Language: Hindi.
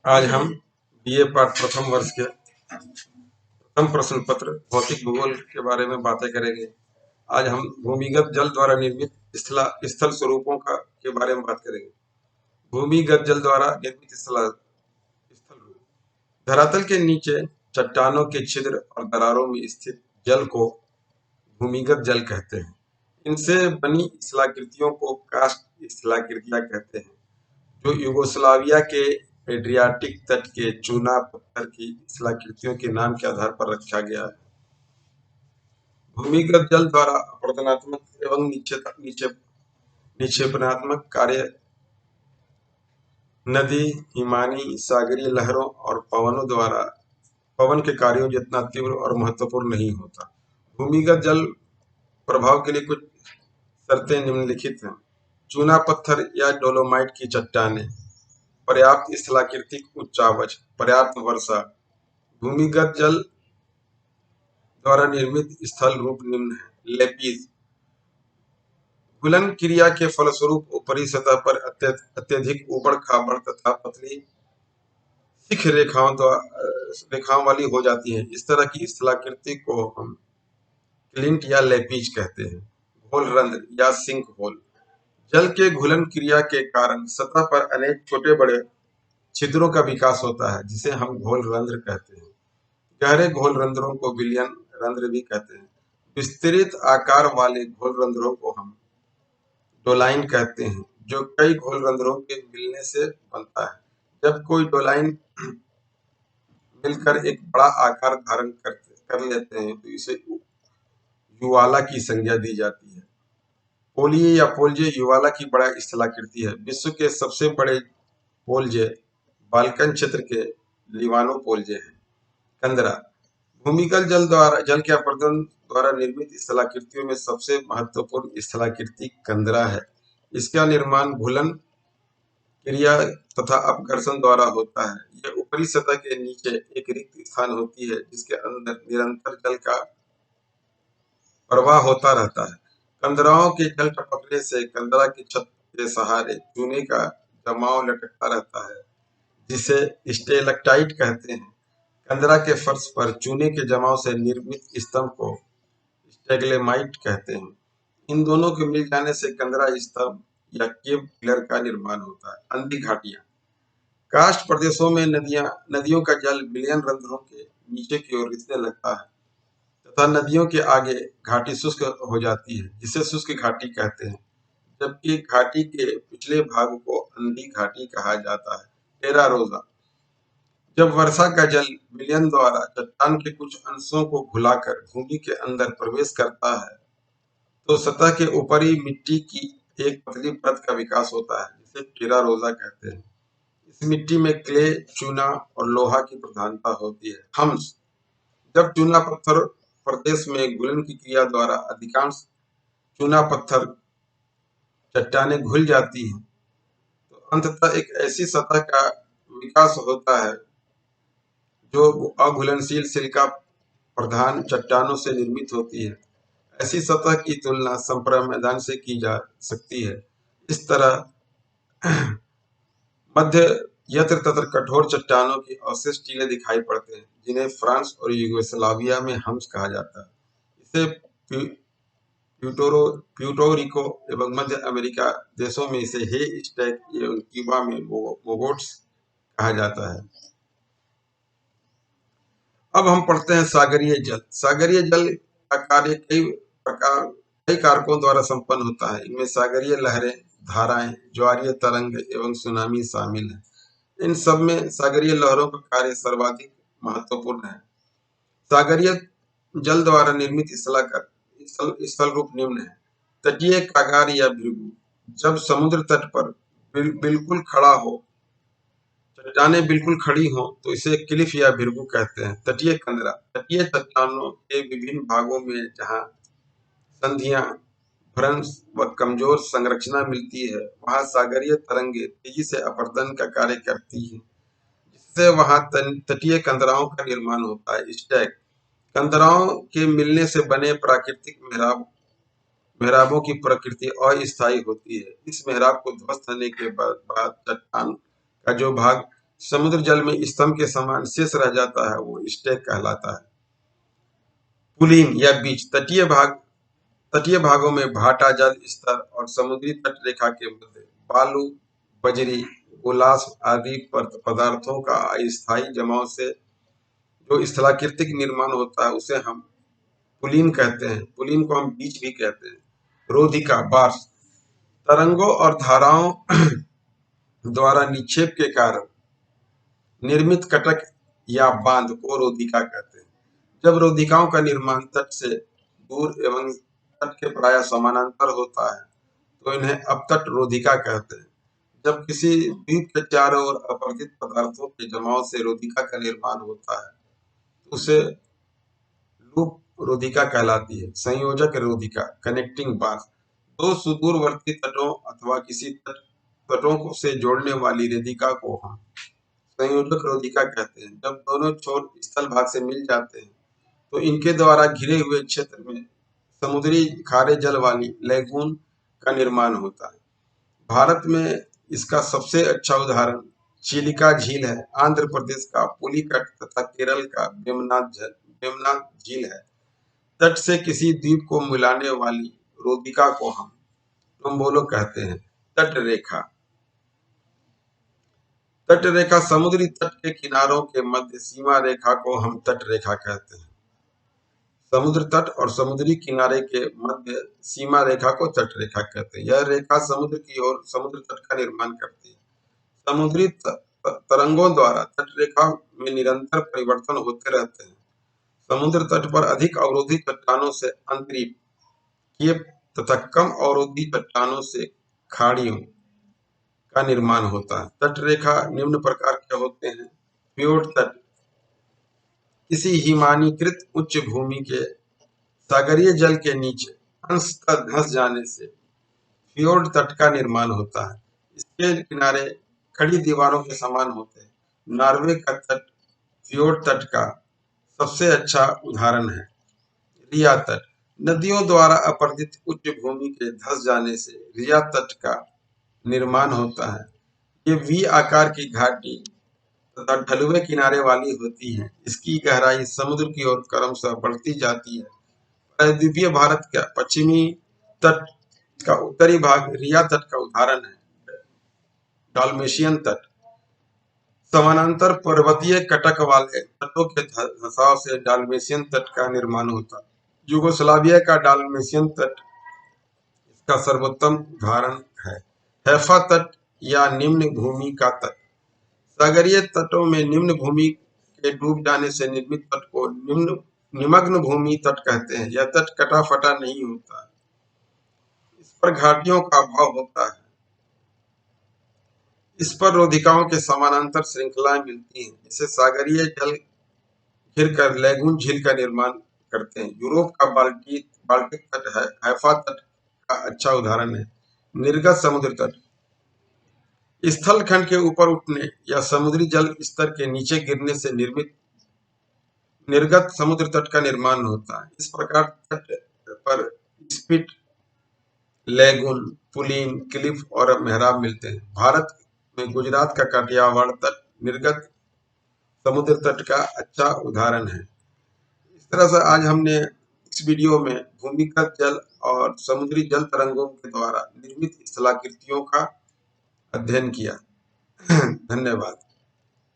आज हम बीए पाठ प्रथम वर्ष के प्रथम प्रश्न पत्र भौतिक भूगोल के बारे में बातें करेंगे। आज हम भूमिगत जल द्वारा निर्मित स्थल स्वरूपों के बारे में बात करेंगे। भूमिगत जल द्वारा निर्मित स्थल रूप धरातल के नीचे चट्टानों के छिद्र और दरारों में स्थित जल को भूमिगत जल कहते हैं। इनसे बनी स्थलाकृतियों को कास्ट स्थलाकृतियां कहते हैं, जो यूगोस्लाविया के एड्रियाटिक तट के चूना पत्थर की स्थलाकृतियों के नाम के आधार पर रखा गया है। भूमिगत जल द्वारा अपरदनात्मक एवं निक्षेपणात्मक कार्य नदी, हिमानी, सागरीय लहरों और पवन के कार्यों जितना तीव्र और महत्वपूर्ण नहीं होता। भूमिगत जल प्रभाव के लिए कुछ शर्तें निम्नलिखित हैं। चूना पत्थर या डोलोमाइट की चट्टानें, पर्याप्त स्थलाकृतिक उच्चावच, पर्याप्त वर्षा। भूमिगत जल द्वारा निर्मित स्थल रूप निम्न है। लेपीज, घुलन क्रिया के फलस्वरूप ऊपरी सतह पर अत्यधिक ऊबड़ खाबड़ तथा पतली सिख रेखाओं वाली हो जाती है। इस तरह की स्थलाकृति को हम क्लिंट या लेपीज कहते हैं। घोल रंध्र या सिंक होल, जल के घुलन क्रिया के कारण सतह पर अनेक छोटे बड़े छिद्रों का विकास होता है, जिसे हम घोल रंध्र कहते हैं। गहरे घोल रंध्रों को विलयन रंध्र भी कहते हैं। विस्तृत आकार वाले घोल रंध्रों को हम डोलाइन कहते हैं, जो कई घोल रंध्रों के मिलने से बनता है। जब कोई डोलाइन मिलकर एक बड़ा आकार धारण कर लेते हैं तो इसे युवाला की संज्ञा दी जाती है। पोलिये या पोलजे युवाला की बड़ा स्थलाकृति है। विश्व के सबसे बड़े पोलजे बाल्कन क्षेत्र के लिवानो पोलजे हैं। कंदरा, भूमिगत जल के अपरदन द्वारा निर्मित स्थलाकृतियों में सबसे महत्वपूर्ण स्थलाकृति कंदरा है। इसका निर्माण घुलन क्रिया तथा अपघर्षण द्वारा होता है। यह ऊपरी सतह के नीचे एक रिक्त स्थान होती है, जिसके अंदर निरंतर जल का प्रवाह होता रहता है। कंदराओं के जल टपकने से कंदरा की छत के सहारे चूने का जमाव लटकता रहता है, जिसे स्टेलक्टाइट कहते हैं। कंदरा के फर्श पर चूने के जमाव से निर्मित स्तंभ को स्टेगलेमाइट कहते हैं। इन दोनों के मिल जाने से कंदरा स्तंभ या केव पिलर का निर्माण होता है। अंधी घाटियां, कास्ट प्रदेशों में नदियों का जल विलयन रंध्रों के नीचे की ओर रिसने लगता है तथा नदियों के आगे घाटी शुष्क हो जाती है, जिसे शुष्क घाटी कहते हैं, जबकि घाटी के पिछले भाग को अंधी घाटी कहा जाता है। टेरा रोजा, जब वर्षा का जल विलयन द्वारा चट्टान के कुछ अंशों को घुलाकर भूमि के अंदर प्रवेश करता है तो सतह के ऊपरी मिट्टी की एक पतली परत का विकास होता है, जिसे टेरा रोजा कहते हैं। इस मिट्टी में क्ले, चूना और लोहा की प्रधानता होती है। हम्स, जब चूना पत्थर प्रदेश में घुलन की क्रिया द्वारा अधिकांश चूना पत्थर चट्टानें घुल जाती हैं तो अंततः एक ऐसी सतह का विकास होता है जो अघुलनशील सिलिका प्रधान चट्टानों से निर्मित होती है। ऐसी सतह की तुलना संप्रा मैदान से की जा सकती है। इस तरह मध्य यत्र तत्र कठोर चट्टानों के अवशेष टीले दिखाई पड़ते हैं, जिन्हें फ्रांस और यूगोस्लाविया में हम्स कहा जाता है। इसे प्यूर्टो रिको एवं मध्य अमेरिका देशों में इसे हे स्टैक एवं क्यूबा में मोगोट्स कहा जाता है। अब हम पढ़ते हैं सागरीय जल। सागरीय जल का कार्य कई कारकों द्वारा संपन्न होता है। इनमें सागरीय लहरें, धाराएं, ज्वारीय तरंग एवं सुनामी शामिल है। इन सब में सागरीय लहरों का कार्य सर्वाधिक महत्वपूर्ण है। सागरीय जल द्वारा निर्मित स्थल रूप निम्न है। तटीय कागार या भृगु, जब समुद्र तट पर बिल्कुल खड़ा हो, चट्टानें बिल्कुल खड़ी हो तो इसे क्लिफ या भृगु कहते हैं। तटीय कंदरा, तटीय चट्टानों के विभिन्न भागों में जहां संधियां, भ्रंश व कमजोर संरचना मिलती है, वहां सागरीय तरंगे तेजी से अपरदन का कार्य करती है, जिससे वहां तटीय कंदराओं का निर्माण होता है। स्टैक, कंदराओं के मिलने से बने प्राकृतिक मेहराब मेहराबों की प्रकृति अस्थायी होती है। इस मेहराब को ध्वस्त होने के बाद चट्टान का जो भाग समुद्र जल में स्तंभ के समान शेष रह जाता है वो स्टेक कहलाता है। पुलिन या बीच तटीय भागों में भाटा जल स्तर और समुद्री तट रेखा के मध्य बालू, बजरी, गुलास आदि पदार्थों का अस्थायी जमाव से जो स्थलाकृतिक निर्माण होता है उसे हम पुलिन कहते हैं। पुलिन को हम बीच भी कहते हैं। रोधिका बार्स तरंगों और धाराओं द्वारा निक्षेप के कारण निर्मित कटक या बांध को रोधिका कहते हैं। जब रोधिकाओं का निर्माण तट से दूर एवं तट के प्राय समानांतर होता है तो इन्हें अपतट रोधिका कहते हैं। जब किसी द्वीप के चारों ओर अपरदित पदार्थों के जमाव से रोधिका का निर्माण होता है तो उसे लूप रोधिका कहलाती है। संयोजक रोधिका कनेक्टिंग बार दो सुदूरवर्ती तटों अथवा किसी तटों को से जोड़ने वाली रेदिका को हम संयोजक रोधिका कहते हैं। जब दोनों छोर स्थल भाग से मिल जाते हैं तो इनके द्वारा घिरे हुए क्षेत्र में समुद्री खारे जल वाली लैगून का निर्माण होता है। भारत में इसका सबसे अच्छा उदाहरण चिलिका झील है, आंध्र प्रदेश का पुलिकट तथा केरल का वेमनाथ झील है। तट से किसी द्वीप को मिलाने वाली रोधिका को हम टोम्बोलो कहते हैं। तट रेखा तट रेखा समुद्री तट के किनारों के मध्य सीमा रेखा को हम तट रेखा कहते हैं। समुद्र तट और समुद्री किनारे के मध्य सीमा रेखा को तट रेखा कहते हैं। यह रेखा समुद्र की ओर समुद्र तट का निर्माण करती है। समुद्री तरंगों द्वारा तट रेखा में निरंतर परिवर्तन होते रहते हैं। समुद्र तट पर अधिक अवरोधी चट्टानों से अंतरीकीय तथा कम अवरोधी चट्टानों से खाड़ियों का निर्माण होता है। तट रेखा निम्न प्रकार के होते हैं। फ्योर्ड तट किसी हिमानीकृत उच्च भूमि के सागरीय जल के नीचे अंशतः धंस जाने से फ्योर्ड तट का निर्माण होता है। इसके किनारे खड़ी दीवारों के समान होते हैं। नॉर्वे का तट फ्योर्ड तट का सबसे अच्छा उदाहरण है। रिया तट नदियों द्वारा अपरदित उच्च भूमि के धंस जाने से रिया तट का निर्माण होता है। ये वी आकार की घाटी तथा ढलुए किनारे वाली होती है। इसकी गहराई समुद्र की ओर क्रमशः बढ़ती जाती है। प्रायद्वीपीय भारत का पश्चिमी तट का उत्तरी भाग रिया तट का उदाहरण है। डाल्मेशियन तट समानांतर पर्वतीय कटक वाले तटों के धसाव से डाल्मेशियन तट का निर्माण होता है। यूगोस्लाविया का डाल्मेशियन तट इसका सर्वोत्तम उदाहरण है। हैफा तट या निम्न भूमि का तट सागरीय तटों में निम्न भूमि के डूब जाने से निर्मित तट को निमग्न भूमि तट कहते हैं। यह तट कटा फटा नहीं होता है। इस पर घाटियों का अभाव होता है। इस पर रोधिकाओं के समानांतर श्रृंखलाएं मिलती हैं जिससे सागरीय जल घिर कर लैगून झील का निर्माण करते हैं। यूरोप का बाल्टिक तट है हैफा तट का अच्छा उदाहरण है। निर्गत समुद्र तट स्थल खंड के ऊपर उठने या समुद्री जल स्तर के नीचे गिरने से निर्गत समुद्र तट का निर्माण होता है। इस प्रकार तट पर स्पिट, लैगून, पुलिन, क्लिफ और मेहराब मिलते हैं। भारत में गुजरात का काठियावाड़ तट निर्गत समुद्र तट का अच्छा उदाहरण है। इस तरह से आज हमने इस वीडियो में भूमिगत जल और समुद्री जल तरंगों के द्वारा निर्मित स्थलाकृतियों का अध्ययन किया। धन्यवाद।